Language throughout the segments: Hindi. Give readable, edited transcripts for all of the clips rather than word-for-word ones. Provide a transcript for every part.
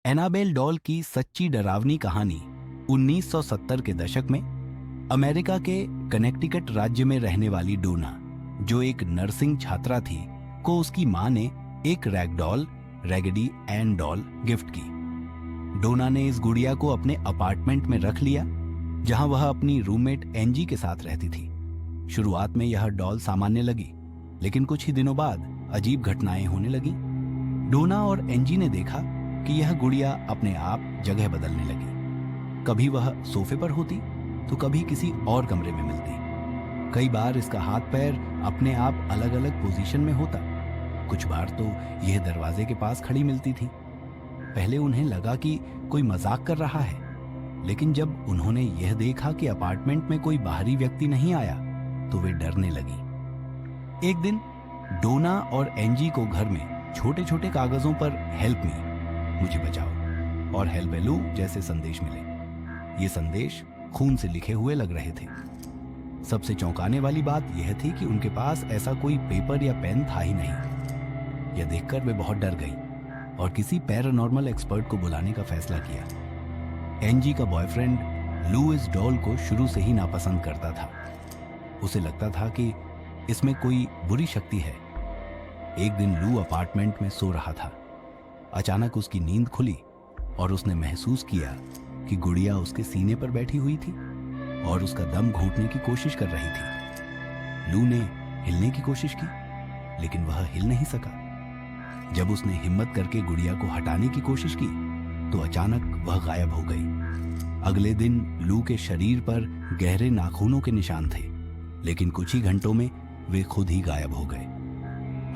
एनाबेल डॉल की सच्ची डरावनी कहानी 1970 के दशक में अमेरिका के कनेक्टिकट राज्य में रहने वाली डोना, जो एक नर्सिंग छात्रा थी, को उसकी मां ने एक रैगडॉल रैगडी एन डॉल गिफ्ट की। डोना ने इस गुड़िया को अपने अपार्टमेंट में रख लिया, जहां वह अपनी रूममेट एंजी के साथ रहती थी। शुरुआत में यह डॉल सामान्य लगी, लेकिन कुछ ही दिनों बाद अजीब घटनाएं होने लगी। डोना और एंजी ने देखा कि यह गुड़िया अपने आप जगह बदलने लगी। कभी वह सोफे पर होती तो कभी किसी और कमरे में मिलती। कई बार इसका हाथ पैर अपने आप अलग अलग पोजीशन में होता। कुछ बार तो यह दरवाजे के पास खड़ी मिलती थी। पहले उन्हें लगा कि कोई मजाक कर रहा है, लेकिन जब उन्होंने यह देखा कि अपार्टमेंट में कोई बाहरी व्यक्ति नहीं आया तो वे डरने लगी। एक दिन डोना और एंजी को घर में छोटे छोटे कागजों पर हेल्प मी, मुझे बचाओ, और हेल्प एलू जैसे संदेश मिले। ये संदेश खून से लिखे हुए लग रहे थे। सबसे चौंकाने वाली बात यह थी कि उनके पास ऐसा कोई पेपर या पेन था ही नहीं। यह देखकर वे बहुत डर गई और किसी पैरानॉर्मल एक्सपर्ट को बुलाने का फैसला किया। एंजी का बॉयफ्रेंड लू इस डॉल को शुरू से ही नापसंद करता था। उसे लगता था कि इसमें कोई बुरी शक्ति है। एक दिन लू अपार्टमेंट में सो रहा था। अचानक उसकी नींद खुली और उसने महसूस किया कि गुड़िया उसके सीने पर बैठी हुई थी और उसका दम घोंटने की कोशिश कर रही थी। लू ने हिलने की कोशिश की, लेकिन वह हिल नहीं सका। जब उसने हिम्मत करके गुड़िया को हटाने की कोशिश की तो अचानक वह गायब हो गई। अगले दिन लू के शरीर पर गहरे नाखूनों के निशान थे, लेकिन कुछ ही घंटों में वे खुद ही गायब हो गए।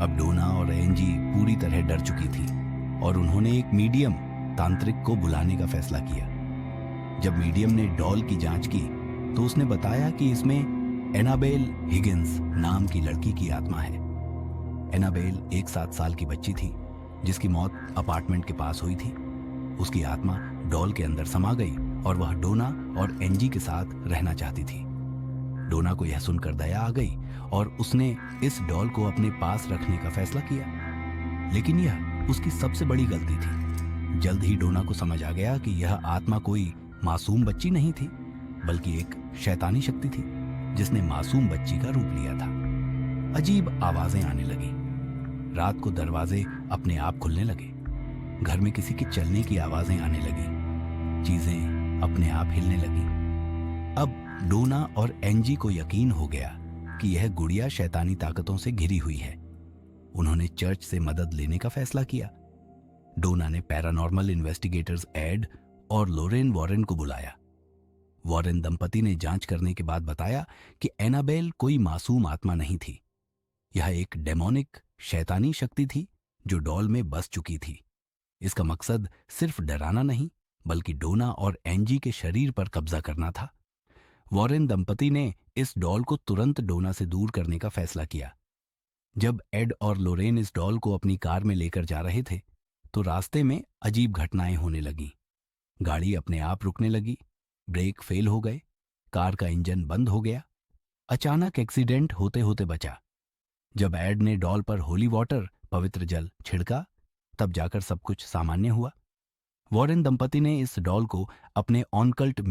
अब डोना और एंजी पूरी तरह डर चुकी थी और उन्होंने एक मीडियम तांत्रिक को बुलाने का फैसला किया। जब मीडियम ने डॉल की जांच की तो उसने बताया कि इसमें एनाबेल हिगिंस नाम की लड़की की आत्मा है। एनाबेल एक 7 साल की बच्ची थी जिसकी मौत अपार्टमेंट के पास हुई थी। उसकी आत्मा डॉल के अंदर समा गई और वह डोना और एंजी के साथ रहना चाहती थी। डोना को यह सुनकर दया आ गई और उसने इस डॉल को अपने पास रखने का फैसला किया, लेकिन यह उसकी सबसे बड़ी गलती थी। जल्द ही डोना को समझ आ गया कि यह आत्मा कोई मासूम बच्ची नहीं थी, बल्कि एक शैतानी शक्ति थी जिसने मासूम बच्ची का रूप लिया था। अजीब आवाजें आने लगी। रात को दरवाजे अपने आप खुलने लगे। घर में किसी के चलने की आवाजें आने लगी। चीजें अपने आप हिलने लगी। अब डोना और एंजी को यकीन हो गया कि यह गुड़िया शैतानी ताकतों से घिरी हुई है। उन्होंने चर्च से मदद लेने का फैसला किया। डोना ने पैरानॉर्मल इन्वेस्टिगेटर्स एड और लोरेन वॉरेन को बुलाया। वॉरेन दंपति ने जांच करने के बाद बताया कि एनाबेल कोई मासूम आत्मा नहीं थी। यह एक डेमोनिक शैतानी शक्ति थी जो डॉल में बस चुकी थी। इसका मकसद सिर्फ डराना नहीं, बल्कि डोना और एंजी के शरीर पर कब्जा करना था। वॉरेन दंपति ने इस डॉल को तुरंत डोना से दूर करने का फैसला किया। जब एड और लोरेन इस डॉल को अपनी कार में लेकर जा रहे थे तो रास्ते में अजीब घटनाएं होने लगीं। गाड़ी अपने आप रुकने लगी, ब्रेक फेल हो गए, कार का इंजन बंद हो गया। अचानक एक्सीडेंट होते होते बचा। जब एड ने डॉल पर होली वाटर, पवित्र जल छिड़का, तब जाकर सब कुछ सामान्य हुआ। वॉरेन दंपति ने इस डॉल को अपने ऑकल्ट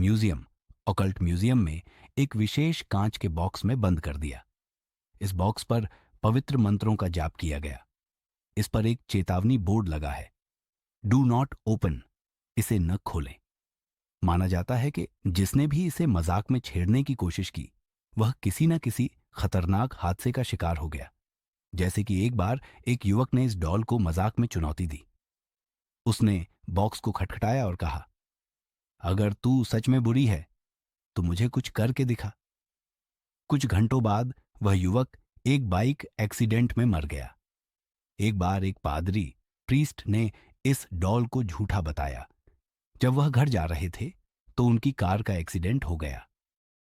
म्यूजियम में एक विशेष कांच के बॉक्स में बंद कर दिया। इस बॉक्स पर पवित्र मंत्रों का जाप किया गया। इस पर एक चेतावनी बोर्ड लगा है, डू नॉट ओपन, इसे न खोलें। माना जाता है कि जिसने भी इसे मजाक में छेड़ने की कोशिश की वह किसी न किसी खतरनाक हादसे का शिकार हो गया। जैसे कि एक बार एक युवक ने इस डॉल को मजाक में चुनौती दी। उसने बॉक्स को खटखटाया और कहा, अगर तू सच में बुरी है तो मुझे कुछ करके दिखा। कुछ घंटों बाद वह युवक एक बाइक एक्सीडेंट में मर गया। एक बार एक प्रीस्ट ने इस डॉल को झूठा बताया। जब वह घर जा रहे थे तो उनकी कार का एक्सीडेंट हो गया।